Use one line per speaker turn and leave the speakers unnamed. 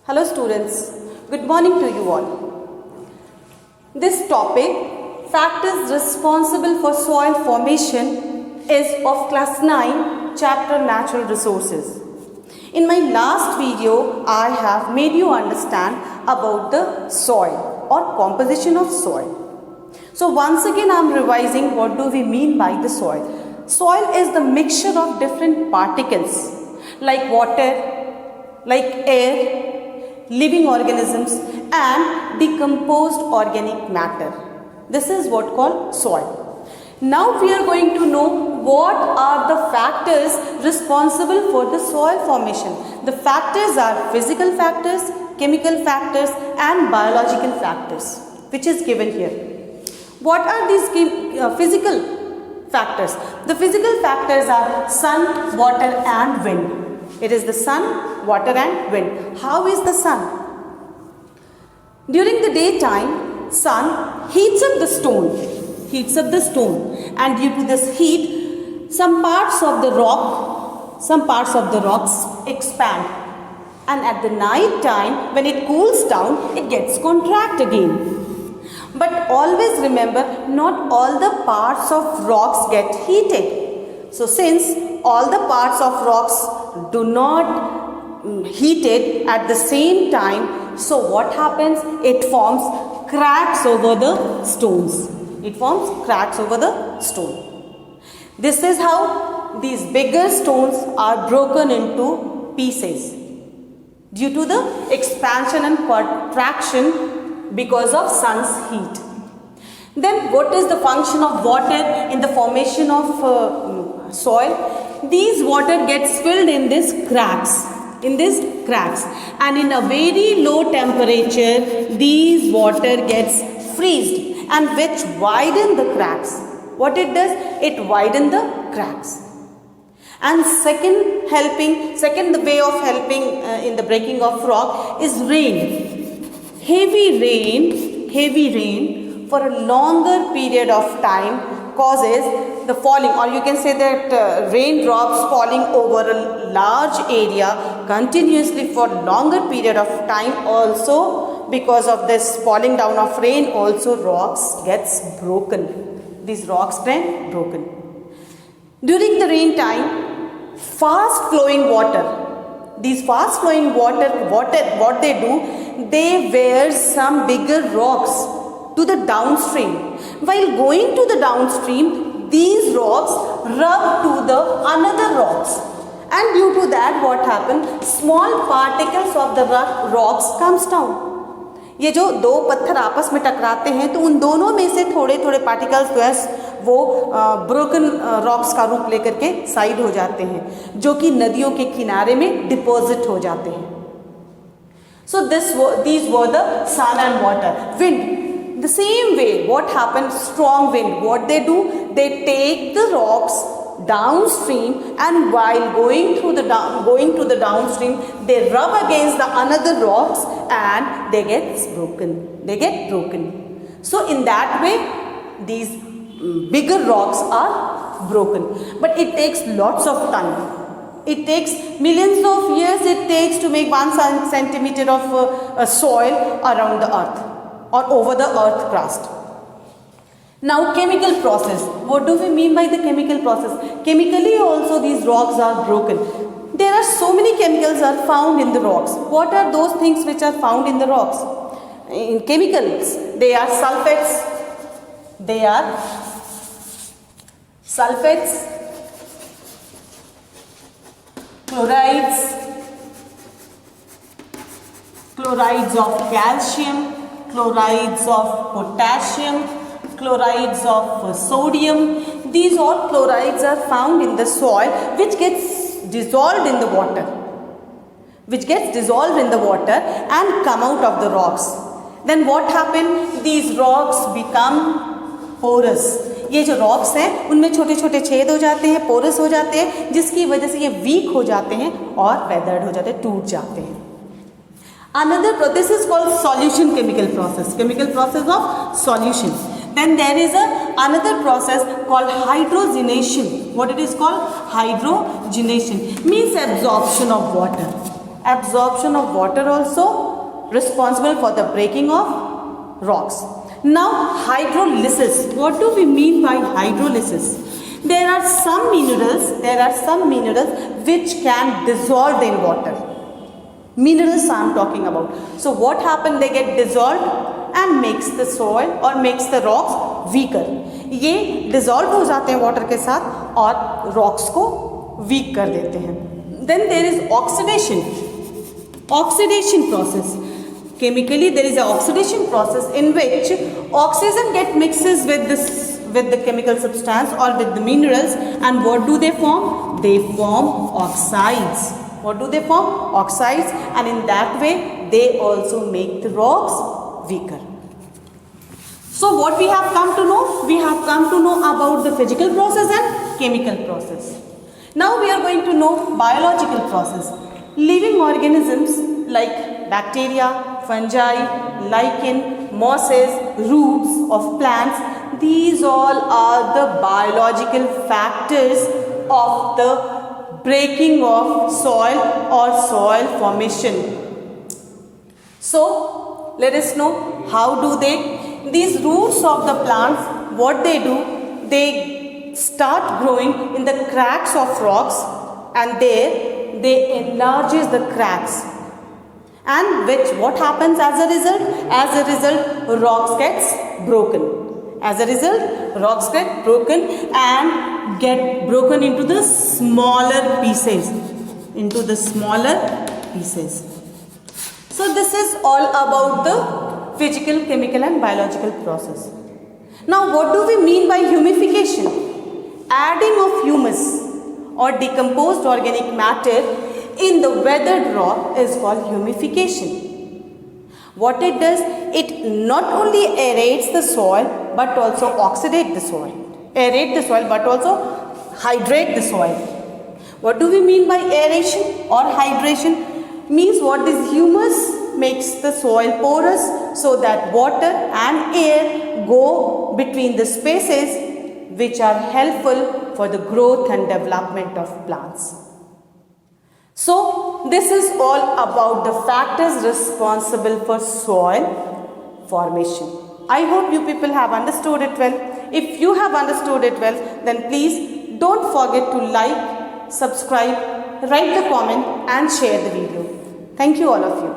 Hello students, good morning to you all. This topic, factors responsible for soil formation, is of class 9, chapter Natural Resources. In my last video, I have made you understand about the soil or composition of soil. So once again I am revising what do we mean by the soil. Soil is the mixture of different particles like water, like air, living organisms and decomposed organic matter. This is what called soil. Now we are going to know what are the factors responsible for the soil formation. The factors are physical factors, chemical factors and biological factors, which is given here. What are these physical factors? The physical factors are sun, water and wind. It is the sun, water and wind. How is the sun? During the daytime, sun heats up the stone, and due to this heat, some parts of the rocks expand, and at the night time when it cools down, it gets contract again. But always remember, not all the parts of rocks get heated. So since all the parts of rocks do not heated at the same time, so what happens? It forms cracks over the stones. This is how these bigger stones are broken into pieces due to the expansion and contraction because of sun's heat. Then what is the function of water in the formation of soil? These water gets filled in these cracks, and in a very low temperature these water gets freezed and which widen the cracks. What it does? It widen the cracks. And second way of helping in the breaking of rock is rain. Heavy rain for a longer period of time causes the falling, or you can say that raindrops falling over a large area continuously for longer period of time. Also because of this falling down of rain, also rocks gets broken. These rocks get broken. During the rain time, fast flowing water, what they do, they wear some bigger rocks to the downstream. While going to the downstream, these rocks rub to the another rocks, and due to that what happens? Small particles of the rocks comes down. ये जो दो पत्थर आपस में टकराते हैं तो उन दोनों में से थोड़े थोड़े पार्टिकल्स जो है वो ब्रोकन रॉक्स का रूप लेकर के साइड हो जाते हैं, जो कि नदियों के किनारे में डिपॉजिट हो जाते हैं. So these were the sun and water. Wind. The same way, what happens? Strong wind. What they do? They take the rocks downstream, and while going to the downstream, they rub against the another rocks, and they get broken. So in that way, these bigger rocks are broken. But it takes lots of time. It takes millions of years it takes to make 1 centimeter of soil around the earth or over the earth crust. Now chemical process. What do we mean by the chemical process? Chemically also these rocks are broken. There are so many chemicals are found in the rocks. What are those things which are found in the rocks? In chemicals, they are sulfates, chlorides of calcium, chlorides of potassium, chlorides of sodium. These all chlorides are found in the soil, which gets dissolved in the water, and come out of the rocks. Then what happens? These rocks become porous. ये जो rocks हैं उनमें छोटे छोटे छेद हो जाते हैं, पोरस हो जाते हैं, जिसकी वजह से ये वीक हो जाते हैं और वेदर्ड हो जाते हैं, टूट जाते हैं. Another process is called solution chemical process of solution. Then there is another process called hydrogenation. What it is called? Hydrogenation means absorption of water. Absorption of water also responsible for the breaking of rocks. Now hydrolysis. What do we mean by hydrolysis? There are some minerals which can dissolve in water. Minerals I am talking about. So what happens? They get dissolved and makes the soil or makes the rocks weaker. ये dissolve हो जाते हैं water के साथ और rocks को weak कर देते हैं. Then there is oxidation. Oxidation process. Chemically there is an oxidation process in which oxygen get mixes with the chemical substance or with the minerals, and what do they form? They form oxides. What do they form? Oxides, and in that way they also make the rocks weaker. So what we have come to know? We have come to know about the physical process and chemical process. Now we are going to know biological process. Living organisms like bacteria, fungi, lichen, mosses, roots of plants, these all are the biological factors of the breaking of soil or soil formation. So let us know how do these roots of the plants, what they do, they start growing in the cracks of rocks, and there they enlarges the cracks, and what happens as a result? As a result, rocks gets broken. As a result, rocks get broken and get broken into the smaller pieces. So this is all about the physical, chemical and biological process. Now what do we mean by humidification? Adding of humus or decomposed organic matter in the weathered rock is called humidification. What it does, it not only aerates the soil but also oxidates the soil. Aerate the soil but also hydrate the soil. What do we mean by aeration or hydration? Means what is humus makes the soil porous so that water and air go between the spaces which are helpful for the growth and development of plants. So this is all about the factors responsible for soil formation. I hope you people have understood it well. If you have understood it well, then please don't forget to like, subscribe, write the comment and share the video. Thank you all of you.